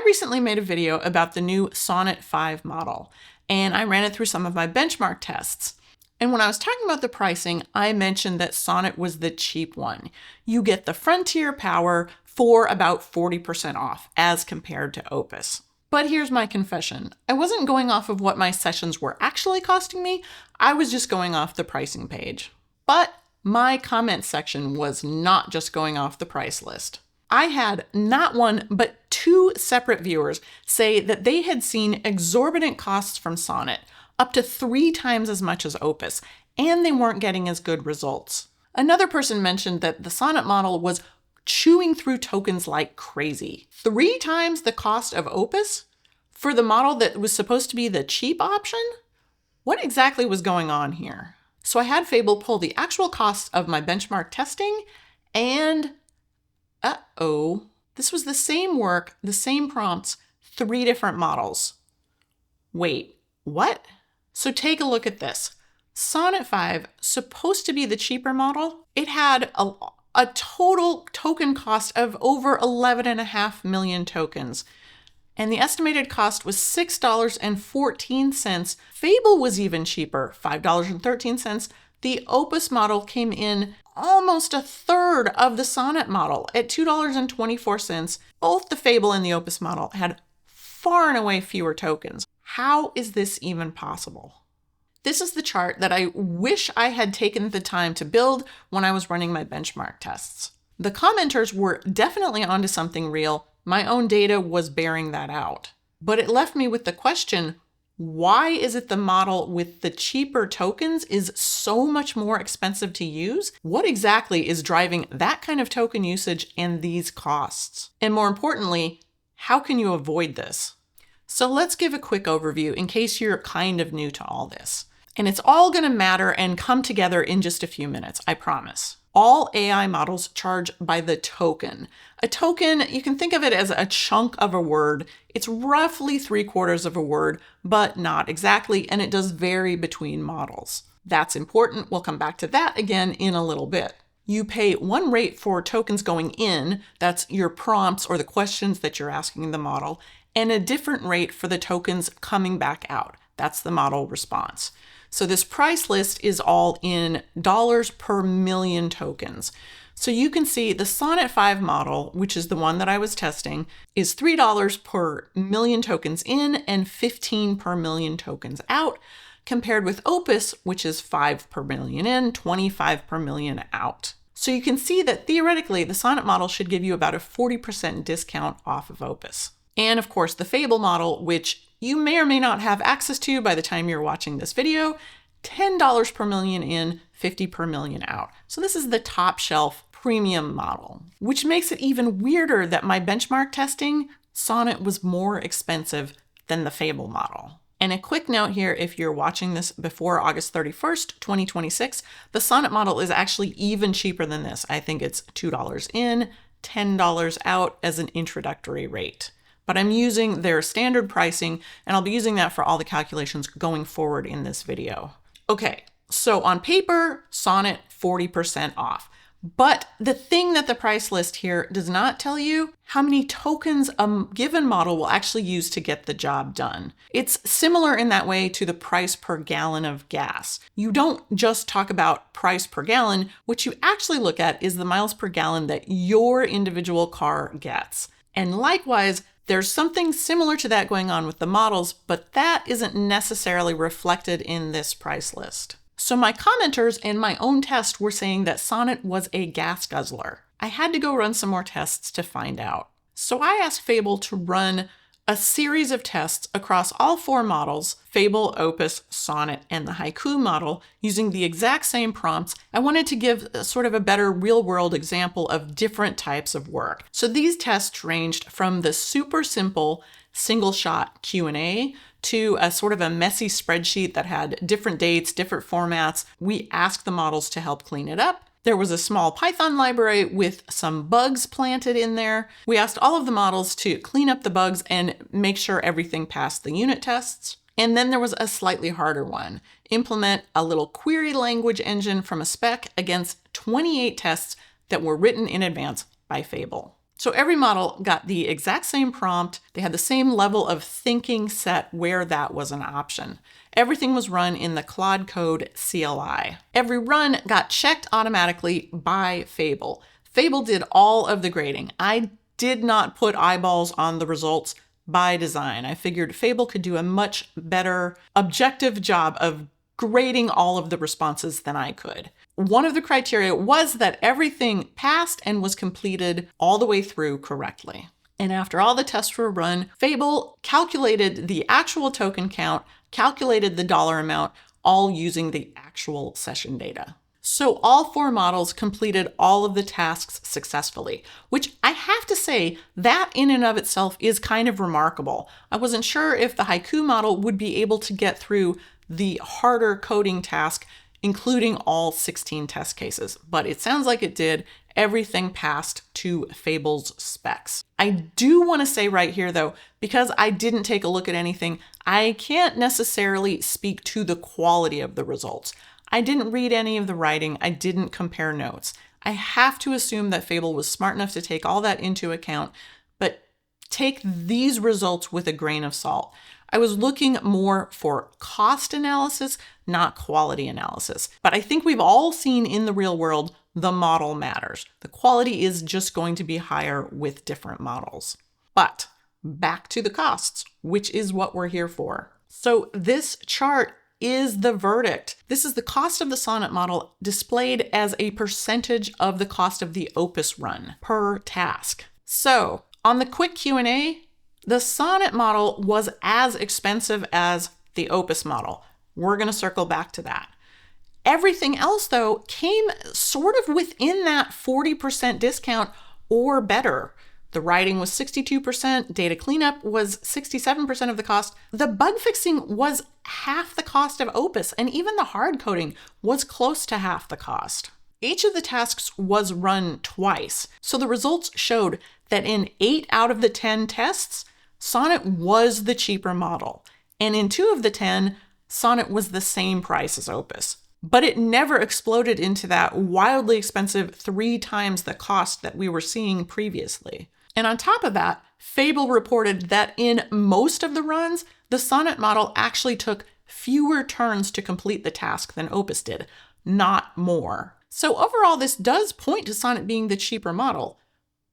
recently made a video about the new Sonnet 5 model, and I ran it through some of my benchmark tests. And when I was talking about the pricing, I mentioned that Sonnet was the cheap one. You get the Frontier power for about 40% off as compared to Opus. But here's my confession. I wasn't going off of what my sessions were actually costing me. I was just going off the pricing page. But my comment section was not just going off the price list. I had not one, but two separate viewers say that they had seen exorbitant costs from Sonnet, up to 3 times as much as Opus, and they weren't getting as good results. Another person mentioned that the Sonnet model was chewing through tokens like crazy. 3 times the cost of Opus for the model that was supposed to be the cheap option? What exactly was going on here? So I had Fable pull the actual costs of my benchmark testing, and this was the same work, the same prompts, 3 different models. Wait, what? So take a look at this. Sonnet 5, supposed to be the cheaper model, it had a total token cost of over 11.5 million tokens. And the estimated cost was $6.14. Fable was even cheaper, $5.13. The Opus model came in almost a third of the Sonnet model at $2.24. Both the Fable and the Opus model had far and away fewer tokens. How is this even possible? This is the chart that I wish I had taken the time to build when I was running my benchmark tests. The commenters were definitely onto something real. My own data was bearing that out. But it left me with the question, why is it the model with the cheaper tokens is so much more expensive to use? What exactly is driving that kind of token usage and these costs? And more importantly, how can you avoid this? So let's give a quick overview in case you're kind of new to all this. And it's all going to matter and come together in just a few minutes, I promise. All AI models charge by the token. A token, you can think of it as a chunk of a word. It's roughly 3/4 of a word, but not exactly, and it does vary between models. That's important. We'll come back to that again in a little bit. You pay one rate for tokens going in, that's your prompts or the questions that you're asking the model, and a different rate for the tokens coming back out. That's the model response. So this price list is all in dollars per million tokens. So you can see the Sonnet 5 model, which is the one that I was testing, is $3 per million tokens in and 15 per million tokens out, compared with Opus, which is 5 per million in, 25 per million out. So you can see that theoretically, the Sonnet model should give you about a 40% discount off of Opus. And of course, the Fable model, which you may or may not have access to by the time you're watching this video, $10 per million in, 50 per million out. So this is the top shelf premium model, which makes it even weirder that my benchmark testing, Sonnet was more expensive than the Fable model. And a quick note here, if you're watching this before August 31st, 2026, the Sonnet model is actually even cheaper than this. I think it's $2 in, $10 out as an introductory rate. But I'm using their standard pricing, and I'll be using that for all the calculations going forward in this video. Okay, so on paper, Sonnet 40% off. But the thing that the price list here does not tell you how many tokens a given model will actually use to get the job done. It's similar in that way to the price per gallon of gas. You don't just talk about price per gallon. What you actually look at is the miles per gallon that your individual car gets. And likewise, there's something similar to that going on with the models, but that isn't necessarily reflected in this price list. So my commenters and my own test were saying that Sonnet was a gas guzzler. I had to go run some more tests to find out. So I asked Fable to run a series of tests across all 4 models, Fable, Opus, Sonnet, and the Haiku model, using the exact same prompts. I wanted to give sort of a better real-world example of different types of work. So these tests ranged from the super simple single-shot Q&A to a sort of a messy spreadsheet that had different dates, different formats. We asked the models to help clean it up. There was a small Python library with some bugs planted in there. We asked all of the models to clean up the bugs and make sure everything passed the unit tests. And then there was a slightly harder one. Implement a little query language engine from a spec against 28 tests that were written in advance by Fable. So every model got the exact same prompt. They had the same level of thinking set where that was an option. Everything was run in the Claude Code CLI. Every run got checked automatically by Fable. Fable did all of the grading. I did not put eyeballs on the results by design. I figured Fable could do a much better objective job of grading all of the responses than I could. One of the criteria was that everything passed and was completed all the way through correctly. And after all the tests were run, Fable calculated the actual token count, calculated the dollar amount, all using the actual session data. So all 4 models completed all of the tasks successfully, which I have to say, that in and of itself is kind of remarkable. I wasn't sure if the Haiku model would be able to get through the harder coding task, including all 16 test cases, but it sounds like it did. Everything passed to Fable's specs. I do want to say right here though, because I didn't take a look at anything, I can't necessarily speak to the quality of the results. I didn't read any of the writing. I didn't compare notes. I have to assume that Fable was smart enough to take all that into account, but take these results with a grain of salt. I was looking more for cost analysis, not quality analysis. But I think we've all seen in the real world, the model matters. The quality is just going to be higher with different models. But back to the costs, which is what we're here for. So this chart is the verdict. This is the cost of the Sonnet model displayed as a percentage of the cost of the Opus run per task. So on the quick Q&A, the Sonnet model was as expensive as the Opus model. We're going to circle back to that. Everything else, though, came sort of within that 40% discount or better. The writing was 62%, data cleanup was 67% of the cost. The bug fixing was half the cost of Opus, and even the hard coding was close to half the cost. Each of the tasks was run twice, so the results showed that in 8 out of the 10 tests, Sonnet was the cheaper model, and in 2 of the 10, Sonnet was the same price as Opus. But it never exploded into that wildly expensive 3 times the cost that we were seeing previously. And on top of that, Fable reported that in most of the runs, the Sonnet model actually took fewer turns to complete the task than Opus did, not more. So overall, this does point to Sonnet being the cheaper model.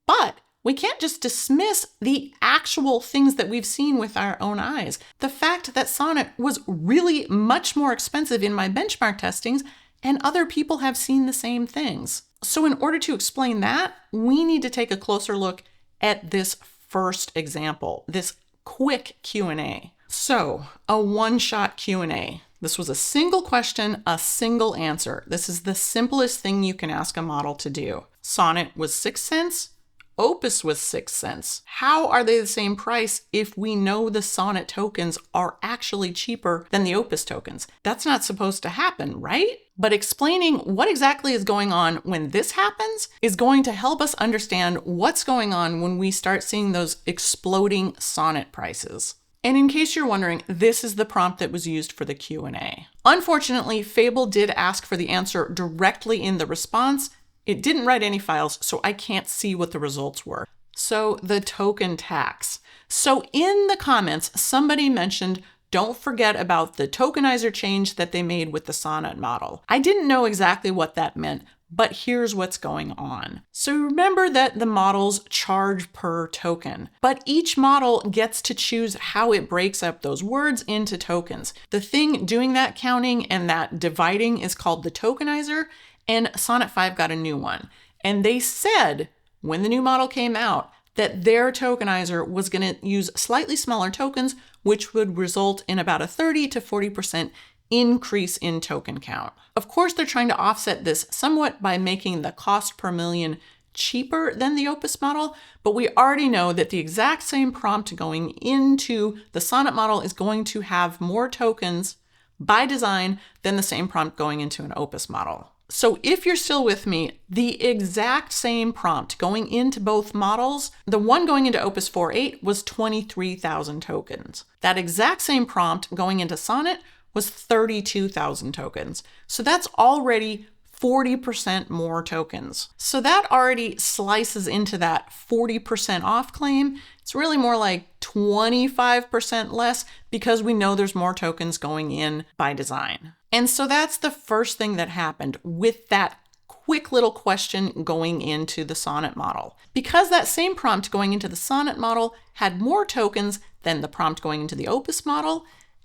But we can't just dismiss the actual things that we've seen with our own eyes. The fact that Sonnet was really much more expensive in my benchmark testings, and other people have seen the same things. So in order to explain that, we need to take a closer look at this first example, this quick Q&A. So a one-shot Q&A. This was a single question, a single answer. This is the simplest thing you can ask a model to do. Sonnet was 6 cents. Opus was 6 cents. How are they the same price if we know the Sonnet tokens are actually cheaper than the Opus tokens? That's not supposed to happen, right? But explaining what exactly is going on when this happens is going to help us understand what's going on when we start seeing those exploding Sonnet prices. And in case you're wondering, this is the prompt that was used for the Q&A. Unfortunately, Fable did ask for the answer directly in the response. It didn't write any files, so I can't see what the results were. So the token tax. So in the comments, somebody mentioned, don't forget about the tokenizer change that they made with the Sonnet model. I didn't know exactly what that meant, but here's what's going on. So remember that the models charge per token, but each model gets to choose how it breaks up those words into tokens. The thing doing that counting and that dividing is called the tokenizer, and Sonnet 5 got a new one. And they said, when the new model came out, that their tokenizer was going to use slightly smaller tokens, which would result in about a 30 to 40% increase in token count. Of course, they're trying to offset this somewhat by making the cost per million cheaper than the Opus model, but we already know that the exact same prompt going into the Sonnet model is going to have more tokens by design than the same prompt going into an Opus model. So if you're still with me, the exact same prompt going into both models, the one going into Opus 4.8 was 23,000 tokens. That exact same prompt going into Sonnet was 32,000 tokens. So that's already 40% more tokens. So that already slices into that 40% off claim. It's really more like 25% less because we know there's more tokens going in by design. And so that's the first thing that happened with that quick little question going into the Sonnet model. Because that same prompt going into the Sonnet model had more tokens than the prompt going into the Opus model,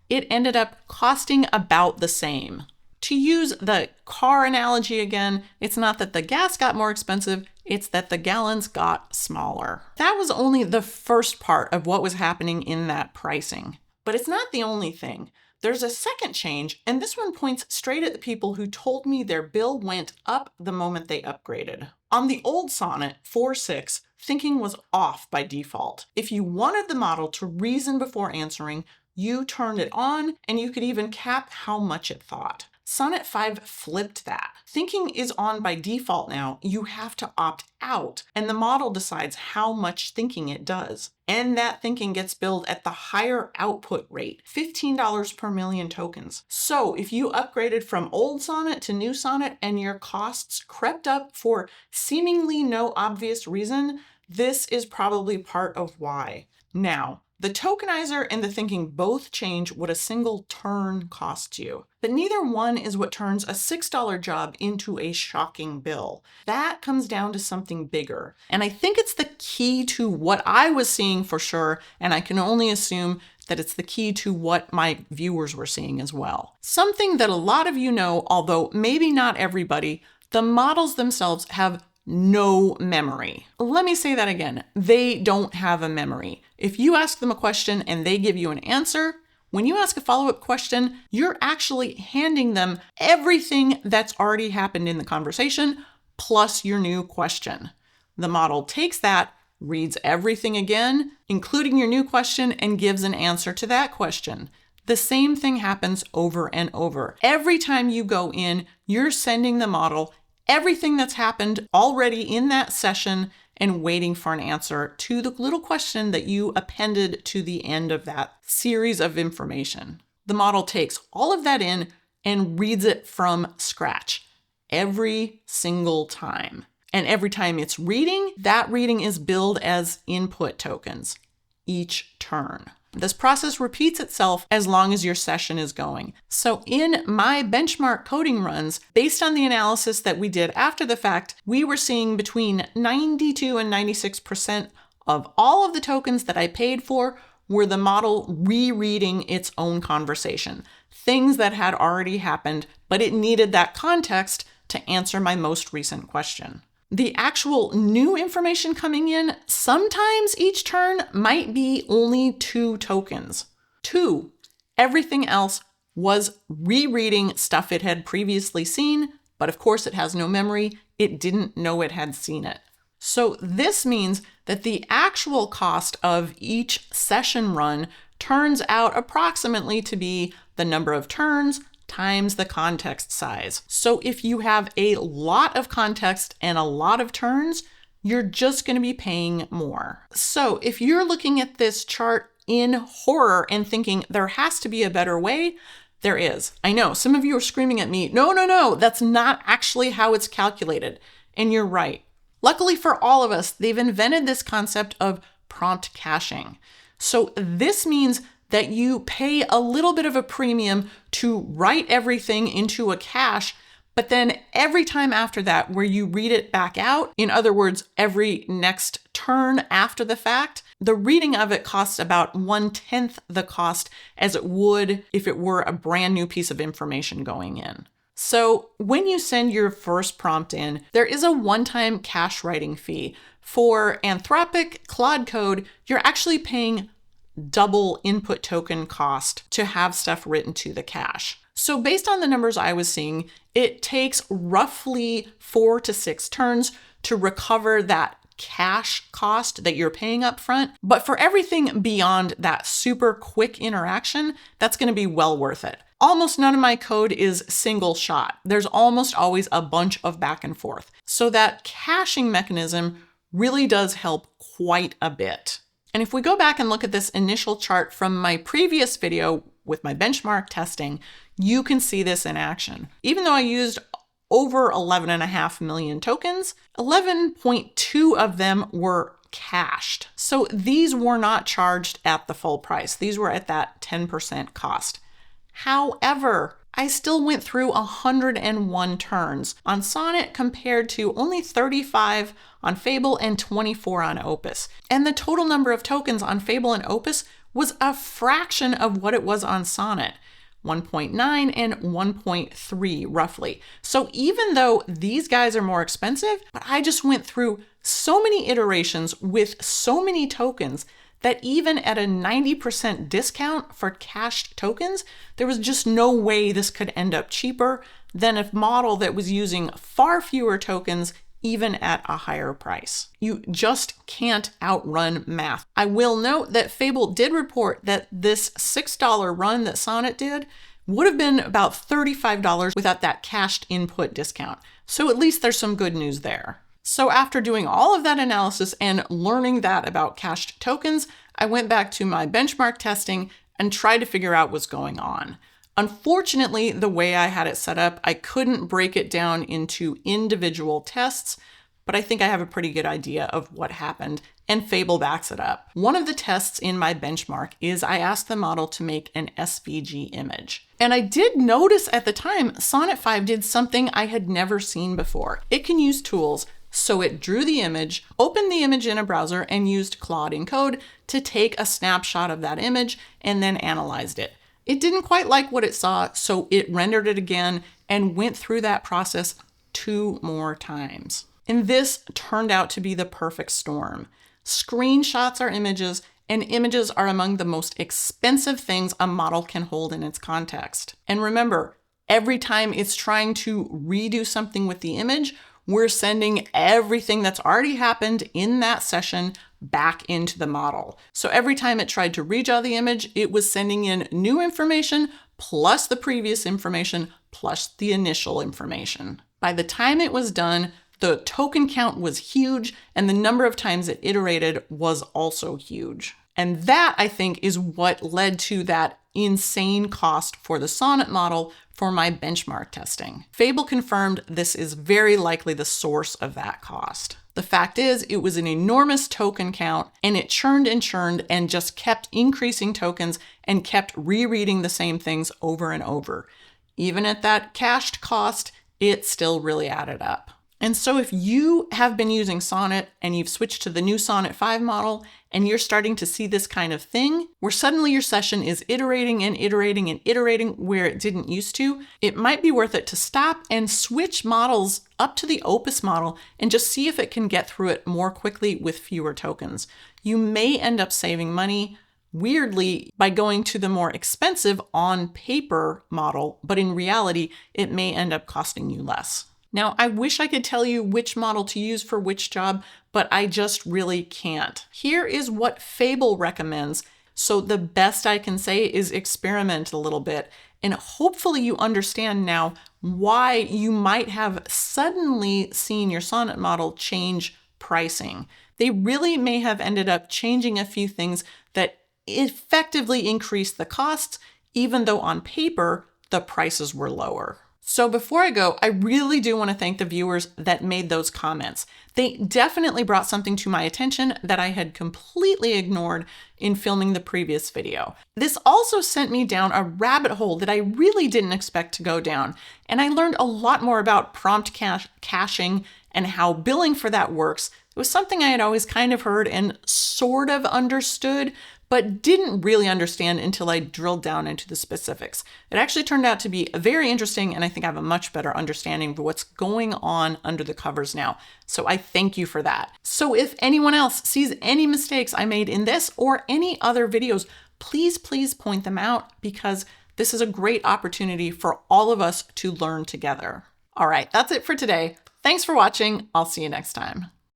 it ended up costing about the same. To use the car analogy again, it's not that the gas got more expensive, it's that the gallons got smaller. That was only the first part of what was happening in that pricing. But it's not the only thing. There's a second change, and this one points straight at the people who told me their bill went up the moment they upgraded. On the old Sonnet 4.6, thinking was off by default. If you wanted the model to reason before answering, you turned it on, and you could even cap how much it thought. Sonnet 5 flipped that. Thinking is on by default now. You have to opt out, and the model decides how much thinking it does. And that thinking gets billed at the higher output rate, $15 per million tokens. So if you upgraded from old Sonnet to new Sonnet and your costs crept up for seemingly no obvious reason, this is probably part of why. Now, the tokenizer and the thinking both change what a single turn costs you, but neither one is what turns a $6 job into a shocking bill. That comes down to something bigger. And I think it's the key to what I was seeing for sure, and I can only assume that it's the key to what my viewers were seeing as well. Something that a lot of you know, although maybe not everybody, the models themselves have no memory. Let me say that again. They don't have a memory. If you ask them a question and they give you an answer, when you ask a follow-up question, you're actually handing them everything that's already happened in the conversation, plus your new question. The model takes that, reads everything again, including your new question, and gives an answer to that question. The same thing happens over and over. Every time you go in, you're sending the model everything that's happened already in that session and waiting for an answer to the little question that you appended to the end of that series of information. The model takes all of that in and reads it from scratch every single time. And every time it's reading, that reading is billed as input tokens each turn. This process repeats itself as long as your session is going. So in my benchmark coding runs, based on the analysis that we did after the fact, we were seeing between 92 and 96% of all of the tokens that I paid for were the model rereading its own conversation. Things that had already happened, but it needed that context to answer my most recent question. The actual new information coming in, sometimes each turn might be only 2 tokens. 2. Everything else was rereading stuff it had previously seen, but of course it has no memory. It didn't know it had seen it. So this means that the actual cost of each session run turns out approximately to be the number of turns times the context size. So if you have a lot of context and a lot of turns, you're just going to be paying more. So if you're looking at this chart in horror and thinking there has to be a better way, there is. I know some of you are screaming at me, no, that's not actually how it's calculated. And you're right. Luckily for all of us, they've invented this concept of prompt caching. So this means that you pay a little bit of a premium to write everything into a cache, but then every time after that where you read it back out, in other words, every next turn after the fact, the reading of it costs about 1/10 the cost as it would if it were a brand new piece of information going in. So when you send your first prompt in, there is a one-time cache writing fee. For Anthropic Claude Code, you're actually paying double input token cost to have stuff written to the cache. So based on the numbers I was seeing, it takes roughly 4 to 6 turns to recover that cache cost that you're paying up front. But for everything beyond that super quick interaction, that's going to be well worth it. Almost none of my code is single shot. There's almost always a bunch of back and forth. So that caching mechanism really does help quite a bit. And if we go back and look at this initial chart from my previous video with my benchmark testing, you can see this in action. Even though I used over 11.5 million tokens. 11.2 of them were cashed. So these were not charged at the full price. These were at that 10% cost. However, I still went through 101 turns on Sonnet compared to only 35 on Fable and 24 on Opus. And the total number of tokens on Fable and Opus was a fraction of what it was on Sonnet. 1.9 and 1.3 roughly. So even though these guys are more expensive, but I just went through so many iterations with so many tokens that even at a 90% discount for cashed tokens, there was just no way this could end up cheaper than a model that was using far fewer tokens even at a higher price. You just can't outrun math. I will note that Fable did report that this $6 run that Sonnet did would have been about $35 without that cashed input discount. So at least there's some good news there. So after doing all of that analysis and learning that about cashed tokens, I went back to my benchmark testing and tried to figure out what's going on. Unfortunately, the way I had it set up, I couldn't break it down into individual tests, but I think I have a pretty good idea of what happened, and Fable backs it up. One of the tests in my benchmark is I asked the model to make an SVG image. And I did notice at the time, Sonnet 5 did something I had never seen before. It can use tools. So it drew the image, opened the image in a browser, and used Claude Encode to take a snapshot of that image and then analyzed it. It didn't quite like what it saw, so it rendered it again and went through that process 2 more times. And this turned out to be the perfect storm. Screenshots are images, and images are among the most expensive things a model can hold in its context. And remember, every time it's trying to redo something with the image, we're sending everything that's already happened in that session back into the model. So every time it tried to redraw the image, it was sending in new information plus the previous information plus the initial information. By the time it was done, the token count was huge and the number of times it iterated was also huge. And that, I think, is what led to that insane cost for the Sonnet model for my benchmark testing. Fable confirmed this is very likely the source of that cost. The fact is, it was an enormous token count and it churned and just kept increasing tokens and kept rereading the same things over and over. Even at that cached cost, it still really added up. And so if you have been using Sonnet and you've switched to the new Sonnet 5 model and you're starting to see this kind of thing, where suddenly your session is iterating and iterating and iterating where it didn't used to, it might be worth it to stop and switch models up to the Opus model and just see if it can get through it more quickly with fewer tokens. You may end up saving money, weirdly, by going to the more expensive on paper model, but in reality, it may end up costing you less. Now, I wish I could tell you which model to use for which job, but I just really can't. Here is what Fable recommends. So the best I can say is experiment a little bit. And hopefully you understand now why you might have suddenly seen your Sonnet model change pricing. They really may have ended up changing a few things that effectively increased the costs, even though on paper, the prices were lower. So before I go, I really do want to thank the viewers that made those comments. They definitely brought something to my attention that I had completely ignored in filming the previous video. This also sent me down a rabbit hole that I really didn't expect to go down, and I learned a lot more about prompt caching and how billing for that works. It was something I had always kind of heard and sort of understood, but didn't really understand until I drilled down into the specifics. It actually turned out to be very interesting, and I think I have a much better understanding of what's going on under the covers now. So I thank you for that. So if anyone else sees any mistakes I made in this or any other videos, please point them out, because this is a great opportunity for all of us to learn together. All right, that's it for today. Thanks for watching. I'll see you next time.